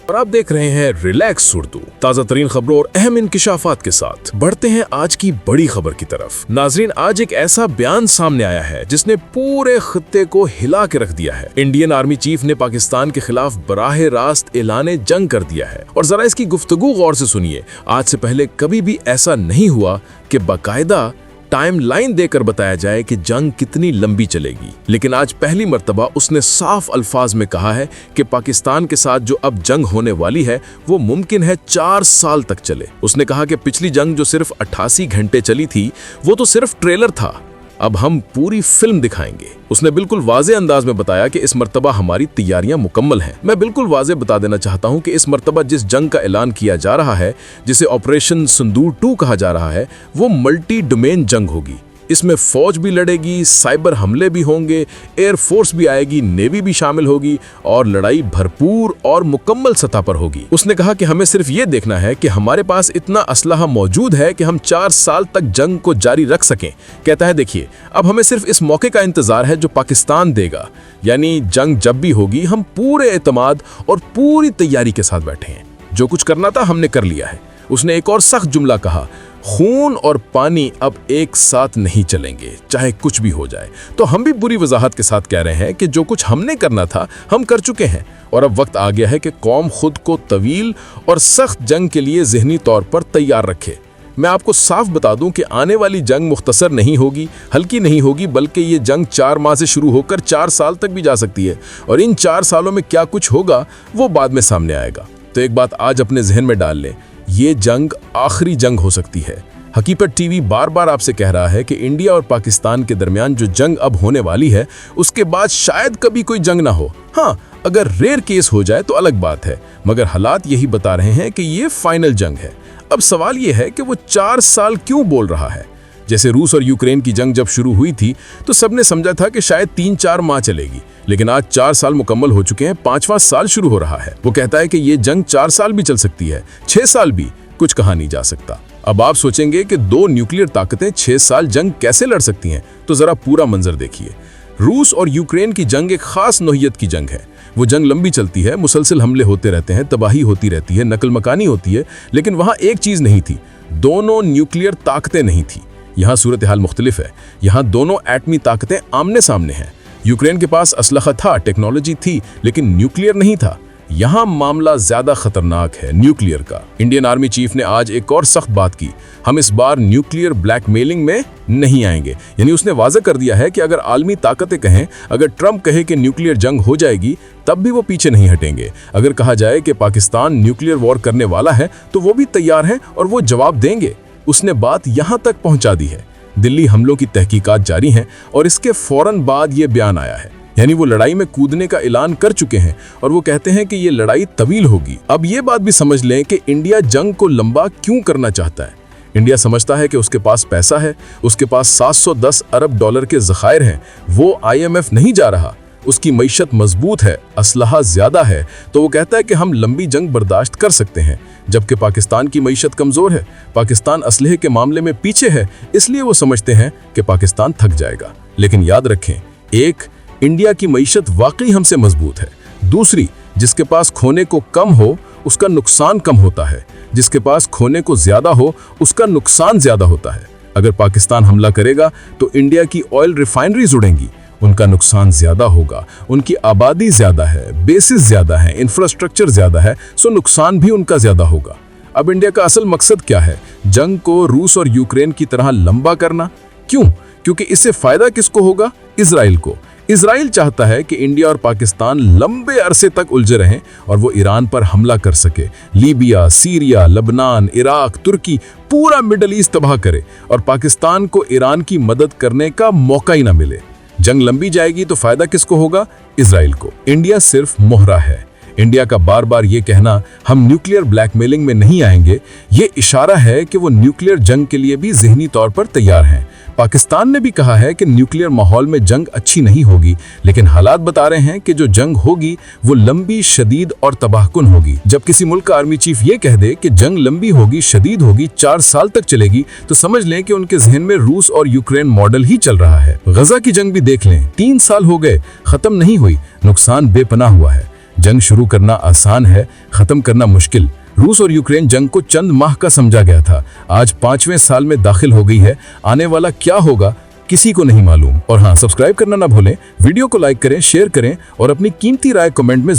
और आप देख रहे हैं रिलैक्स उर्दू, ताज़ा तरीन खबरों और अहम इंकिशाफात के साथ। बढ़ते हैं आज की बड़ी खबर की तरफ। नाजरीन, आज एक ऐसा बयान सामने आया है जिसने पूरे खित्ते को हिला के रख दिया है। इंडियन आर्मी चीफ ने पाकिस्तान के खिलाफ बराह रास्त ऐलान जंग कर दिया है। और जरा इसकी गुफ्तगू गौर से सुनिए। आज से पहले कभी भी ऐसा नहीं हुआ कि बाकायदा टाइम लाइन देकर बताया जाए कि जंग कितनी लंबी चलेगी, लेकिन आज पहली मर्तबा उसने साफ अल्फाज में कहा है कि पाकिस्तान के साथ जो अब जंग होने वाली है वो मुमकिन है 4 साल तक चले। उसने कहा कि पिछली जंग जो सिर्फ 88 घंटे चली थी वो तो सिर्फ ट्रेलर था, अब हम पूरी फिल्म दिखाएंगे। उसने बिल्कुल वाज़े अंदाज में बताया कि इस मर्तबा हमारी तैयारियां मुकम्मल हैं। मैं बिल्कुल वाज़े बता देना चाहता हूं कि इस मर्तबा जिस जंग का ऐलान किया जा रहा है, जिसे ऑपरेशन सिंदूर 2 कहा जा रहा है, वो मल्टी डोमेन जंग होगी। इसमें फौज भी लड़ेगी, साइबर हमले भी होंगे, एयर फोर्स भी आएगी, नेवी भी शामिल होगी और लड़ाई भरपूर और मुकम्मल सतह पर होगी। उसने कहा कि हमें सिर्फ ये देखना है कि हमारे पास इतना असलहा मौजूद है कि हम 4 साल तक जंग को जारी रख सकें। कहता है, देखिए, अब हमें सिर्फ इस मौके का इंतजार है जो पाकिस्तान देगा, यानी जंग जब भी होगी हम पूरे एतमाद और पूरी तैयारी के साथ बैठे हैं। जो कुछ करना था हमने कर लिया है। उसने एक और सख्त जुमला कहा, खून और पानी अब एक साथ नहीं चलेंगे, चाहे कुछ भी हो जाए। तो हम भी बुरी वजाहत के साथ कह रहे हैं कि जो कुछ हमने करना था हम कर चुके हैं और अब वक्त आ गया है कि कौम खुद को तवील और सख्त जंग के लिए ज़हनी तौर पर तैयार रखे। मैं आपको साफ बता दूं कि आने वाली जंग मुख्तसर नहीं होगी, हल्की नहीं होगी, बल्कि ये जंग 4 माह से शुरू होकर 4 साल तक भी जा सकती है और इन 4 सालों में क्या कुछ होगा वो बाद में सामने आएगा। तो एक बात आज अपने जहन में डाल लें, ये जंग आखिरी जंग हो सकती है। हकीकत टीवी बार बार आपसे कह रहा है कि इंडिया और पाकिस्तान के दरमियान जो जंग अब होने वाली है उसके बाद शायद कभी कोई जंग ना हो। हाँ, अगर रेयर केस हो जाए तो अलग बात है, मगर हालात यही बता रहे हैं कि ये फाइनल जंग है। अब सवाल ये है कि वो 4 साल क्यों बोल रहा है। जैसे रूस और यूक्रेन की जंग जब शुरू हुई थी तो सबने समझा था कि शायद 3-4 माह चलेगी, लेकिन आज 4 साल मुकम्मल हो चुके हैं, 5वां साल शुरू हो रहा है। वो कहता है कि ये जंग 4 साल भी चल सकती है, 6 साल भी, कुछ कहा नहीं जा सकता। अब आप सोचेंगे कि 2 न्यूक्लियर ताकतें 6 साल जंग कैसे लड़ सकती हैं, तो जरा पूरा मंजर देखिए। रूस और यूक्रेन की जंग एक खास नौइयत की जंग है। वो जंग लंबी चलती है, मुसलसल हमले होते रहते हैं, तबाही होती रहती है, नकल मकानी होती है, लेकिन वहाँ एक चीज़ नहीं थी, दोनों न्यूक्लियर ताकतें नहीं थी। यहाँ सूरत हाल मुख्तलिफ है। यहाँ दोनों एटमी ताकतें आमने सामने हैं। यूक्रेन के पास असलहा था, टेक्नोलॉजी थी, लेकिन न्यूक्लियर नहीं था। यहाँ मामला ज्यादा खतरनाक है, न्यूक्लियर का। इंडियन आर्मी चीफ ने आज एक और सख्त बात की, हम इस बार न्यूक्लियर ब्लैकमेलिंग में नहीं आएंगे। यानी उसने वाज़ा कर दिया है कि अगर आलमी ताकतें कहें, अगर ट्रंप कहे कि न्यूक्लियर जंग हो जाएगी, तब भी वो पीछे नहीं हटेंगे। अगर कहा जाए कि पाकिस्तान न्यूक्लियर वॉर करने वाला है तो वो भी तैयार हैं और वो जवाब देंगे। उसने बात यहाँ तक पहुँचा दी है। दिल्ली हमलों की तहकीकात जारी हैं और इसके फौरन बाद ये बयान आया है। यानी वो लड़ाई में कूदने का ऐलान कर चुके हैं और वो कहते हैं कि ये लड़ाई तवील होगी। अब ये बात भी समझ लें कि इंडिया जंग को लंबा क्यों करना चाहता है। इंडिया समझता है कि उसके पास पैसा है, उसके पास 710 अरब डॉलर के ज़खायर हैं, वो IMF नहीं जा रहा, उसकी मईशत मजबूत है, असलहा ज़्यादा है, तो वो कहता है कि हम लंबी जंग बर्दाश्त कर सकते हैं। जबकि पाकिस्तान की मईशत कमज़ोर है, पाकिस्तान असलहे के मामले में पीछे है, इसलिए वो समझते हैं कि पाकिस्तान थक जाएगा। लेकिन याद रखें, एक, इंडिया की मईशत वाकई हमसे मजबूत है। दूसरी, जिसके पास खोने को कम हो उसका नुकसान कम होता है, जिसके पास खोने को ज़्यादा हो उसका नुकसान ज़्यादा होता है। अगर पाकिस्तान हमला करेगा तो इंडिया की ऑयल रिफाइनरीज उड़ेंगी, उनका नुकसान ज़्यादा होगा। उनकी आबादी ज़्यादा है, बेसिस ज़्यादा है, इंफ्रास्ट्रक्चर ज़्यादा है, सो नुकसान भी उनका ज़्यादा होगा। अब इंडिया का असल मकसद क्या है? जंग को रूस और यूक्रेन की तरह लंबा करना। क्यों? क्योंकि इससे फ़ायदा किसको होगा? इजराइल को। इजराइल चाहता है कि इंडिया और पाकिस्तान लंबे अरसे तक उलझे रहें और वो ईरान पर हमला कर सके, लीबिया, सीरिया, लबनान, इराक, तुर्की, पूरा मिडल ईस्ट तबाह करे और पाकिस्तान को ईरान की मदद करने का मौका ही ना मिले। जंग लंबी जाएगी तो फायदा किसको होगा? इजराइल को। इंडिया सिर्फ मोहरा है। इंडिया का बार बार ये कहना हम न्यूक्लियर ब्लैकमेलिंग में नहीं आएंगे, ये इशारा है कि वो न्यूक्लियर जंग के लिए भी ज़हनी तौर पर तैयार हैं। पाकिस्तान ने भी कहा है कि न्यूक्लियर माहौल में जंग अच्छी नहीं होगी, लेकिन हालात बता रहे हैं कि जो जंग होगी वो लंबी, शदीद और तबाहकुन होगी। जब किसी मुल्क का आर्मी चीफ ये कह दे कि जंग लंबी होगी, शदीद होगी, 4 साल तक चलेगी, तो समझ लें कि उनके जहन में रूस और यूक्रेन मॉडल ही चल रहा है। गजा की जंग भी देख लें, 3 साल हो गए, खत्म नहीं हुई, नुकसान बेपनाह हुआ है, जंग शुरू करना आसान है, खत्म करना मुश्किल। रूस और यूक्रेन जंग को चंद माह का समझा गया था, आज 5वें साल में दाखिल हो गई है। आने वाला क्या होगा किसी को नहीं मालूम। और हाँ, सब्सक्राइब करना ना भूलें, वीडियो को लाइक करें, शेयर करें और अपनी कीमती राय कमेंट में